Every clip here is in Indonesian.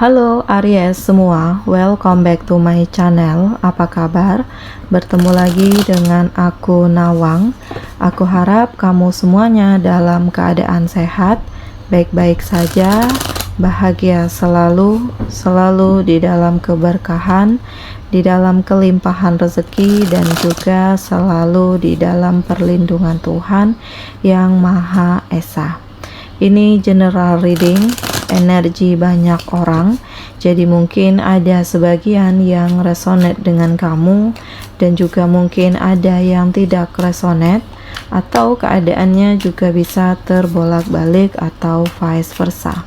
Halo Aries semua, welcome back to my channel. Apa kabar? Bertemu lagi dengan aku Nawang. Aku harap kamu semuanya dalam keadaan sehat, baik-baik saja, bahagia selalu di dalam keberkahan, di dalam kelimpahan rezeki, dan juga selalu di dalam perlindungan Tuhan yang Maha Esa. Ini general reading, energi banyak orang, jadi mungkin ada sebagian yang resonate dengan kamu dan juga mungkin ada yang tidak resonate, atau keadaannya juga bisa terbolak-balik atau vice versa.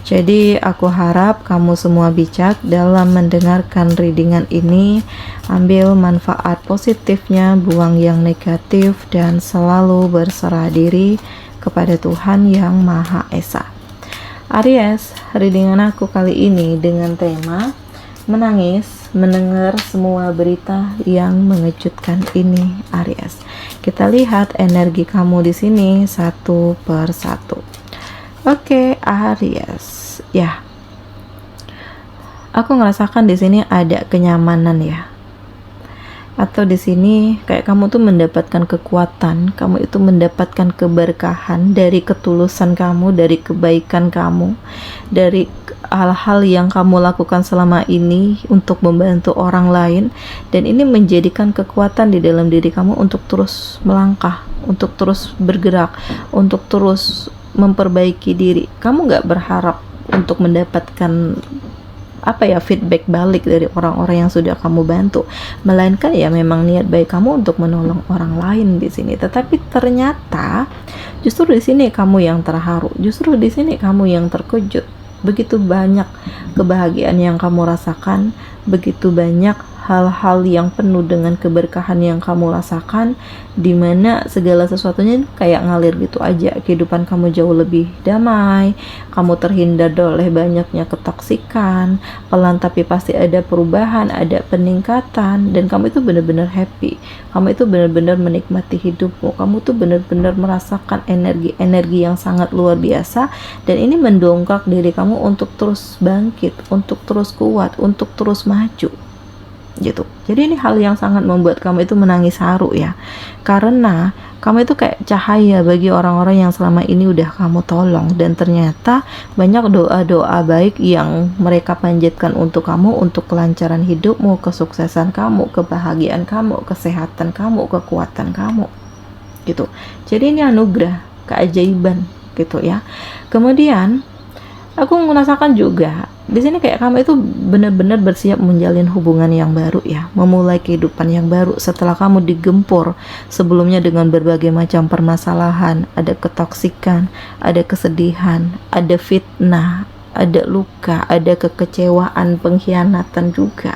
Jadi aku harap kamu semua bijak dalam mendengarkan readingan ini, ambil manfaat positifnya, buang yang negatif, dan selalu berserah diri kepada Tuhan yang Maha Esa. Aries, readingan aku kali ini dengan tema menangis mendengar semua berita yang mengejutkan ini, Aries. Kita lihat energi kamu di sini satu per satu. Oke, Aries. Ya. Aku ngerasakan di sini ada kenyamanan ya. Atau di sini kayak kamu tuh mendapatkan kekuatan, kamu itu mendapatkan keberkahan dari ketulusan kamu, dari kebaikan kamu, dari hal-hal yang kamu lakukan selama ini untuk membantu orang lain, dan ini menjadikan kekuatan di dalam diri kamu untuk terus melangkah, untuk terus bergerak, untuk terus memperbaiki diri. Kamu gak berharap untuk mendapatkan feedback balik dari orang-orang yang sudah kamu bantu, melainkan ya memang niat baik kamu untuk menolong orang lain di sini. Tetapi ternyata justru di sini kamu yang terharu, justru di sini kamu yang terkejut. Begitu banyak kebahagiaan yang kamu rasakan, begitu banyak hal-hal yang penuh dengan keberkahan yang kamu rasakan, dimana segala sesuatunya kayak ngalir gitu aja. Kehidupan kamu jauh lebih damai, kamu terhindar oleh banyaknya ketoksikan, pelan tapi pasti ada perubahan, ada peningkatan, dan kamu itu benar-benar happy, kamu itu benar-benar menikmati hidupmu, kamu tuh benar-benar merasakan energi-energi yang sangat luar biasa, dan ini mendongkrak diri kamu untuk terus bangkit, untuk terus kuat, untuk terus maju gitu. Jadi ini hal yang sangat membuat kamu itu menangis haru ya, karena kamu itu kayak cahaya bagi orang-orang yang selama ini udah kamu tolong, dan ternyata banyak doa-doa baik yang mereka panjatkan untuk kamu, untuk kelancaran hidupmu, kesuksesan kamu, kebahagiaan kamu, kesehatan kamu, kekuatan kamu gitu. Jadi ini anugerah, keajaiban gitu ya. Kemudian aku merasakan juga di sini kayak kamu itu benar-benar bersiap menjalin hubungan yang baru ya, memulai kehidupan yang baru setelah kamu digempur sebelumnya dengan berbagai macam permasalahan, ada ketoksikan, ada kesedihan, ada fitnah, ada luka, ada kekecewaan, pengkhianatan juga.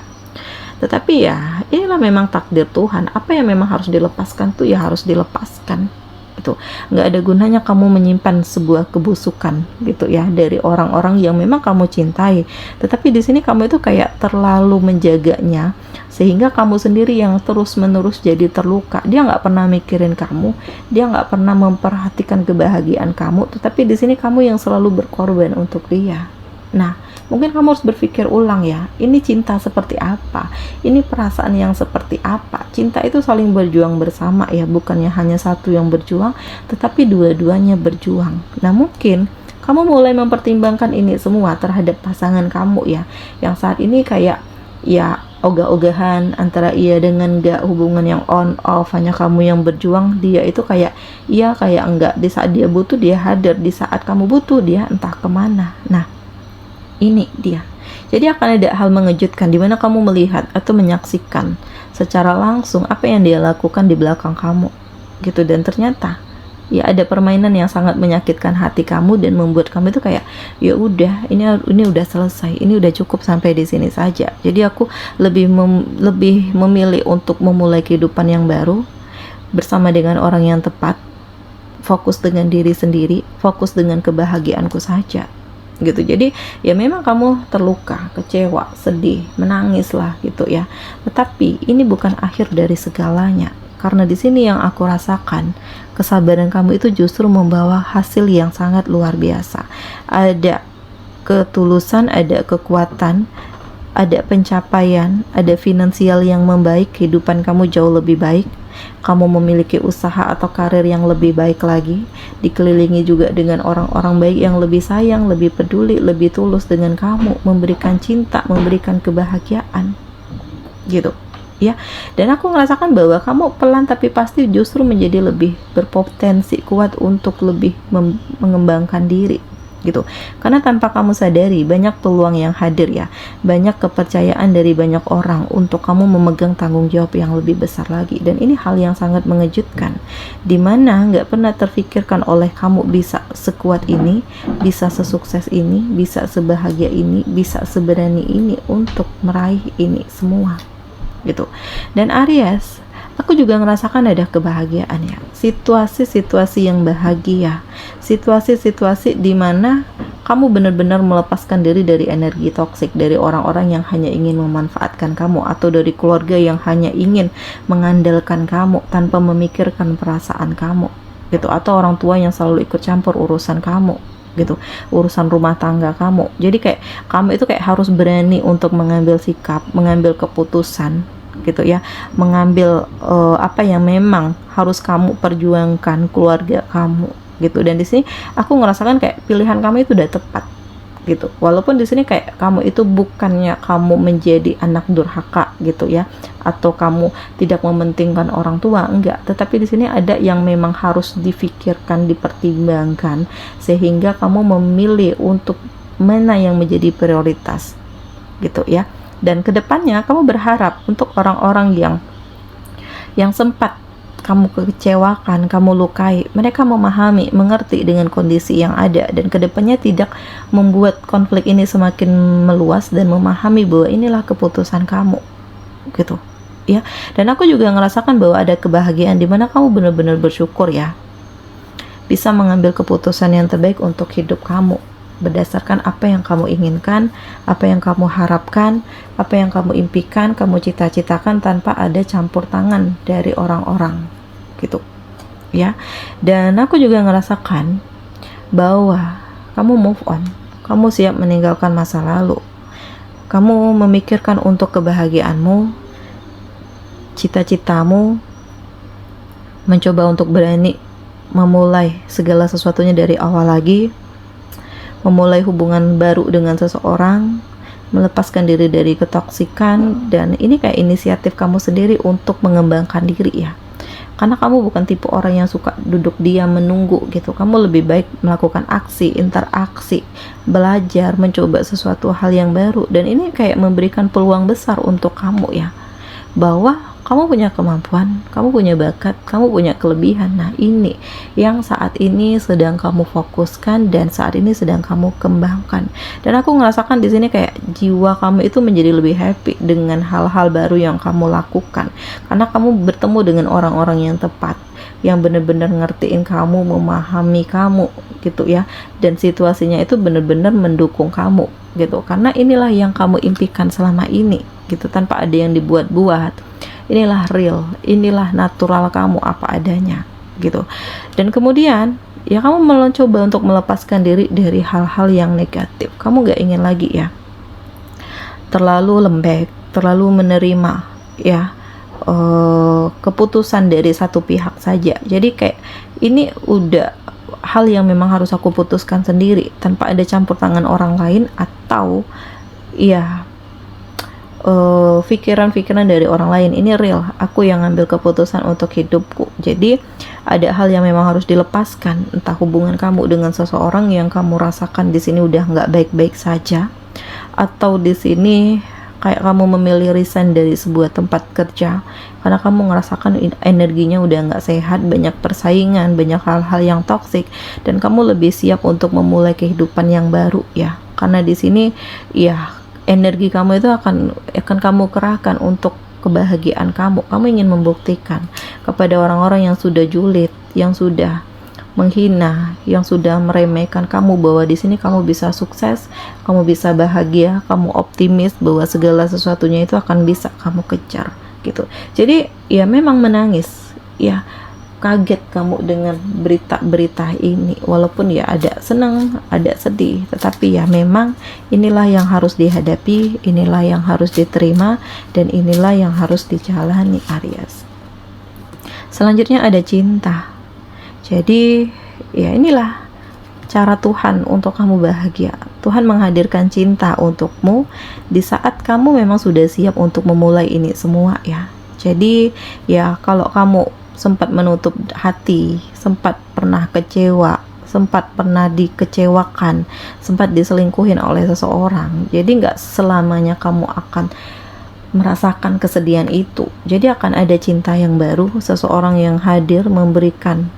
Tetapi ya inilah memang takdir Tuhan, apa yang memang harus dilepaskan tuh ya harus dilepaskan gitu. Nggak ada gunanya kamu menyimpan sebuah kebusukan gitu ya dari orang-orang yang memang kamu cintai, tetapi di sini kamu itu kayak terlalu menjaganya sehingga kamu sendiri yang terus-menerus jadi terluka. Dia nggak pernah mikirin kamu, dia nggak pernah memperhatikan kebahagiaan kamu, tetapi di sini kamu yang selalu berkorban untuk dia. Nah, mungkin kamu harus berpikir ulang ya, ini cinta seperti apa, ini perasaan yang seperti apa. Cinta itu saling berjuang bersama ya, bukannya hanya satu yang berjuang, tetapi dua-duanya berjuang. Nah, mungkin kamu mulai mempertimbangkan ini semua terhadap pasangan kamu ya, yang saat ini kayak ya ogah-ogahan antara iya dengan enggak, hubungan yang on off, hanya kamu yang berjuang, dia itu kayak iya kayak enggak, di saat dia butuh dia hadir, di saat kamu butuh dia entah kemana. Nah, ini dia. Jadi akan ada hal mengejutkan di mana kamu melihat atau menyaksikan secara langsung apa yang dia lakukan di belakang kamu gitu, dan ternyata ya ada permainan yang sangat menyakitkan hati kamu dan membuat kamu itu kayak ya udah, ini udah selesai, ini udah cukup sampai di sini saja. Jadi aku lebih memilih untuk memulai kehidupan yang baru bersama dengan orang yang tepat, fokus dengan diri sendiri, fokus dengan kebahagiaanku saja gitu. Jadi ya memang kamu terluka, kecewa, sedih, menangis lah gitu ya, tetapi ini bukan akhir dari segalanya, karena di sini yang aku rasakan kesabaran kamu itu justru membawa hasil yang sangat luar biasa. Ada ketulusan, ada kekuatan, ada pencapaian, ada finansial yang membaik, kehidupan kamu jauh lebih baik, kamu memiliki usaha atau karir yang lebih baik lagi, dikelilingi juga dengan orang-orang baik yang lebih sayang, lebih peduli, lebih tulus dengan kamu, memberikan cinta, memberikan kebahagiaan, gitu ya. Dan aku merasakan bahwa kamu pelan tapi pasti justru menjadi lebih berpotensi kuat untuk lebih mengembangkan diri, gitu. Karena tanpa kamu sadari banyak peluang yang hadir ya, banyak kepercayaan dari banyak orang untuk kamu memegang tanggung jawab yang lebih besar lagi. Dan ini hal yang sangat mengejutkan, dimana nggak pernah terfikirkan oleh kamu bisa sekuat ini, bisa sesukses ini, bisa sebahagia ini, bisa seberani ini untuk meraih ini semua, gitu. Dan Aries, aku juga merasakan ada kebahagiaan ya, situasi-situasi yang bahagia, situasi-situasi di mana kamu benar-benar melepaskan diri dari energi toksik, dari orang-orang yang hanya ingin memanfaatkan kamu, atau dari keluarga yang hanya ingin mengandalkan kamu tanpa memikirkan perasaan kamu, gitu, atau orang tua yang selalu ikut campur urusan kamu, gitu, urusan rumah tangga kamu. Jadi kayak kamu itu kayak harus berani untuk mengambil sikap, mengambil keputusan, gitu ya, mengambil apa yang memang harus kamu perjuangkan keluarga kamu, gitu. Dan di sini aku ngerasakan kayak pilihan kamu itu udah tepat, gitu. Walaupun di sini kayak kamu itu bukannya kamu menjadi anak durhaka, gitu ya, atau kamu tidak mementingkan orang tua, enggak, tetapi di sini ada yang memang harus difikirkan, dipertimbangkan, sehingga kamu memilih untuk mana yang menjadi prioritas, gitu ya. Dan kedepannya kamu berharap untuk orang-orang yang sempat kamu kecewakan, kamu lukai, mereka memahami, mengerti dengan kondisi yang ada, dan kedepannya tidak membuat konflik ini semakin meluas, dan memahami bahwa inilah keputusan kamu, gitu ya. Dan aku juga ngerasakan bahwa ada kebahagiaan di mana kamu benar-benar bersyukur ya, bisa mengambil keputusan yang terbaik untuk hidup kamu, berdasarkan apa yang kamu inginkan, apa yang kamu harapkan, apa yang kamu impikan, kamu cita-citakan, tanpa ada campur tangan dari orang-orang, gitu ya. Dan aku juga ngerasakan bahwa kamu move on, kamu siap meninggalkan masa lalu, kamu memikirkan untuk kebahagiaanmu, cita-citamu, mencoba untuk berani memulai segala sesuatunya dari awal lagi, memulai hubungan baru dengan seseorang, melepaskan diri dari ketoksikan. Dan ini kayak inisiatif kamu sendiri untuk mengembangkan diri ya, karena kamu bukan tipe orang yang suka duduk diam menunggu, gitu. Kamu lebih baik melakukan aksi, interaksi, belajar, mencoba sesuatu hal yang baru. Dan ini kayak memberikan peluang besar untuk kamu ya, bahwa kamu punya kemampuan, kamu punya bakat, kamu punya kelebihan. Nah, ini yang saat ini sedang kamu fokuskan dan saat ini sedang kamu kembangkan. Dan aku ngerasakan di sini kayak jiwa kamu itu menjadi lebih happy dengan hal-hal baru yang kamu lakukan, karena kamu bertemu dengan orang-orang yang tepat, yang benar-benar ngertiin kamu, memahami kamu, gitu ya. Dan situasinya itu benar-benar mendukung kamu, gitu. Karena inilah yang kamu impikan selama ini, gitu, tanpa ada yang dibuat-buat. Inilah real, inilah natural kamu apa adanya, gitu. Dan kemudian ya kamu mencoba untuk melepaskan diri dari hal-hal yang negatif. Kamu gak ingin lagi ya terlalu lembek, terlalu menerima ya keputusan dari satu pihak saja. Jadi kayak ini udah hal yang memang harus aku putuskan sendiri tanpa ada campur tangan orang lain, atau ya pikiran-pikiran dari orang lain. Ini real, aku yang ngambil keputusan untuk hidupku. Jadi ada hal yang memang harus dilepaskan, entah hubungan kamu dengan seseorang yang kamu rasakan di sini udah nggak baik-baik saja, atau di sini kayak kamu memilih resign dari sebuah tempat kerja karena kamu ngerasakan energinya udah nggak sehat, banyak persaingan, banyak hal-hal yang toksik, dan kamu lebih siap untuk memulai kehidupan yang baru ya. Karena di sini ya energi kamu itu akan kamu kerahkan untuk kebahagiaan kamu. Kamu ingin membuktikan kepada orang-orang yang sudah julid, yang sudah menghina, yang sudah meremehkan kamu, bahwa di sini kamu bisa sukses, kamu bisa bahagia, kamu optimis bahwa segala sesuatunya itu akan bisa kamu kejar, gitu. Jadi ya memang menangis ya, kaget kamu dengan berita-berita ini, walaupun ya ada senang, ada sedih, tetapi ya memang inilah yang harus dihadapi, inilah yang harus diterima, dan inilah yang harus dijalani, Aries. Selanjutnya ada cinta. Jadi ya inilah cara Tuhan untuk kamu bahagia. Tuhan menghadirkan cinta untukmu di saat kamu memang sudah siap untuk memulai ini semua ya. Jadi ya kalau kamu sempat menutup hati, sempat pernah kecewa, sempat pernah dikecewakan, sempat diselingkuhin oleh seseorang, jadi nggak selamanya kamu akan merasakan kesedihan itu. Jadi akan ada cinta yang baru, seseorang yang hadir memberikan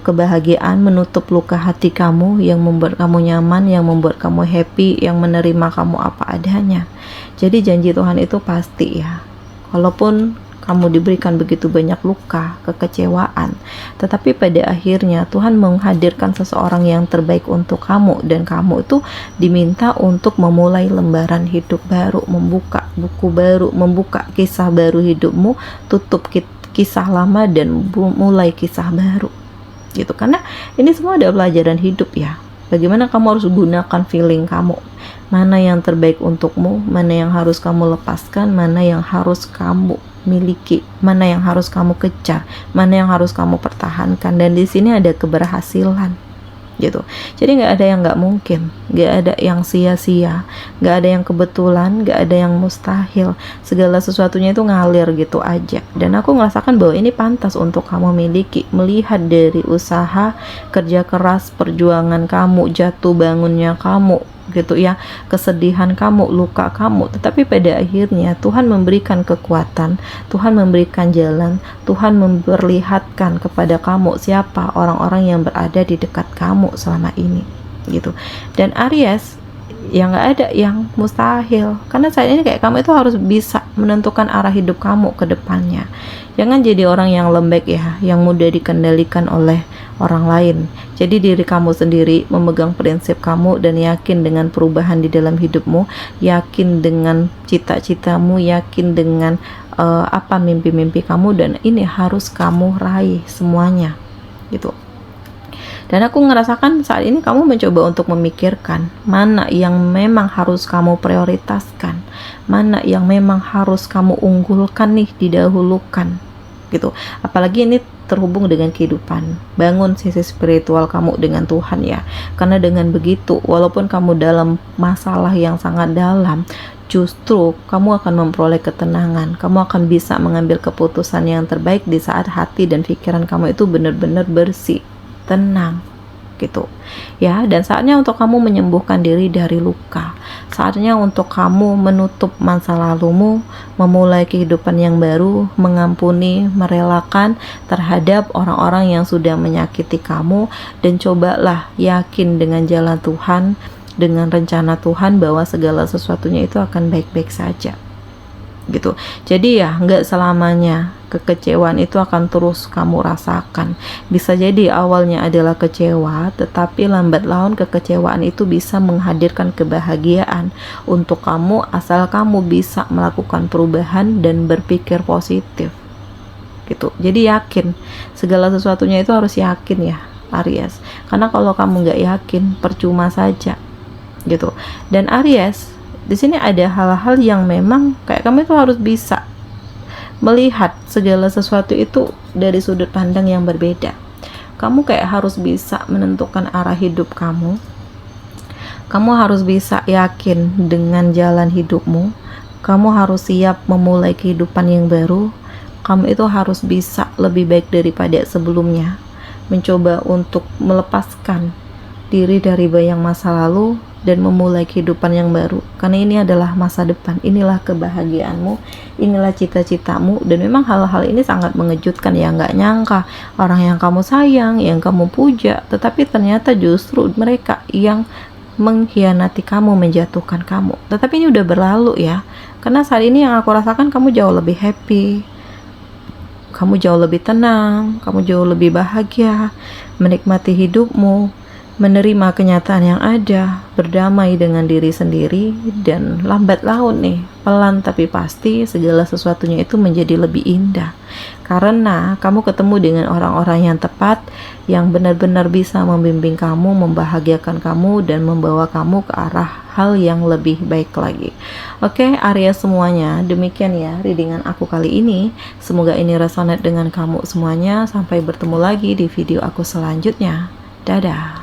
kebahagiaan, menutup luka hati kamu, yang membuat kamu nyaman, yang membuat kamu happy, yang menerima kamu apa adanya. Jadi janji Tuhan itu pasti ya, walaupun kamu diberikan begitu banyak luka, kekecewaan, tetapi pada akhirnya Tuhan menghadirkan seseorang yang terbaik untuk kamu, dan kamu itu diminta untuk memulai lembaran hidup baru, membuka buku baru, membuka kisah baru hidupmu, tutup kisah lama dan mulai kisah baru gitu. Karena ini semua ada pelajaran hidup ya, bagaimana kamu harus gunakan feeling kamu, mana yang terbaik untukmu, mana yang harus kamu lepaskan, mana yang harus kamu miliki, mana yang harus kamu kejar, mana yang harus kamu pertahankan. Dan di sini ada keberhasilan gitu. Jadi nggak ada yang nggak mungkin, nggak ada yang sia-sia, nggak ada yang kebetulan, nggak ada yang mustahil. Segala sesuatunya itu ngalir gitu aja. Dan aku merasakan bahwa ini pantas untuk kamu miliki, melihat dari usaha, kerja keras, perjuangan kamu, jatuh bangunnya kamu gitu ya, kesedihan kamu, luka kamu, tetapi pada akhirnya Tuhan memberikan kekuatan, Tuhan memberikan jalan, Tuhan memperlihatkan kepada kamu siapa orang-orang yang berada di dekat kamu selama ini gitu. Dan Aries, yang nggak ada yang mustahil, karena saat ini kayak kamu itu harus bisa menentukan arah hidup kamu ke depannya. Jangan jadi orang yang lembek ya, yang mudah dikendalikan oleh orang lain. Jadi diri kamu sendiri, memegang prinsip kamu, dan yakin dengan perubahan di dalam hidupmu, yakin dengan cita-citamu, yakin dengan apa mimpi-mimpi kamu, dan ini harus kamu raih semuanya gitu. Dan aku ngerasakan saat ini kamu mencoba untuk memikirkan mana yang memang harus kamu prioritaskan, mana yang memang harus kamu unggulkan nih, didahulukan gitu. Apalagi ini terhubung dengan kehidupan, bangun sisi spiritual kamu dengan Tuhan ya. Karena dengan begitu, walaupun kamu dalam masalah yang sangat dalam, justru kamu akan memperoleh ketenangan, kamu akan bisa mengambil keputusan yang terbaik di saat hati dan pikiran kamu itu benar-benar bersih, tenang gitu ya. Dan saatnya untuk kamu menyembuhkan diri dari luka, saatnya untuk kamu menutup masa lalumu, memulai kehidupan yang baru, mengampuni, merelakan terhadap orang-orang yang sudah menyakiti kamu, dan cobalah yakin dengan jalan Tuhan, dengan rencana Tuhan, bahwa segala sesuatunya itu akan baik-baik saja gitu. Jadi ya nggak selamanya kekecewaan itu akan terus kamu rasakan. Bisa jadi awalnya adalah kecewa, tetapi lambat laun kekecewaan itu bisa menghadirkan kebahagiaan untuk kamu, asal kamu bisa melakukan perubahan dan berpikir positif gitu. Jadi yakin, segala sesuatunya itu harus yakin ya Aries, karena kalau kamu nggak yakin percuma saja gitu. Dan Aries, di sini ada hal-hal yang memang kayak kamu itu harus bisa melihat segala sesuatu itu dari sudut pandang yang berbeda. Kamu kayak harus bisa menentukan arah hidup kamu. Kamu harus bisa yakin dengan jalan hidupmu. Kamu harus siap memulai kehidupan yang baru. Kamu itu harus bisa lebih baik daripada sebelumnya, mencoba untuk melepaskan diri dari bayang masa lalu dan memulai kehidupan yang baru, karena ini adalah masa depan, inilah kebahagiaanmu, inilah cita-citamu. Dan memang hal-hal ini sangat mengejutkan ya, nggak nyangka orang yang kamu sayang, yang kamu puja, tetapi ternyata justru mereka yang mengkhianati kamu, menjatuhkan kamu. Tetapi ini udah berlalu ya, karena saat ini yang aku rasakan kamu jauh lebih happy, kamu jauh lebih tenang, kamu jauh lebih bahagia, menikmati hidupmu. menerima kenyataan yang ada, berdamai dengan diri sendiri, dan lambat laun nih, pelan tapi pasti segala sesuatunya itu menjadi lebih indah. Karena kamu ketemu dengan orang-orang yang tepat, yang benar-benar bisa membimbing kamu, membahagiakan kamu, dan membawa kamu ke arah hal yang lebih baik lagi. Oke, Area semuanya, demikian ya readingan aku kali ini. Semoga ini resonate dengan kamu semuanya. Sampai bertemu lagi di video aku selanjutnya. Dadah.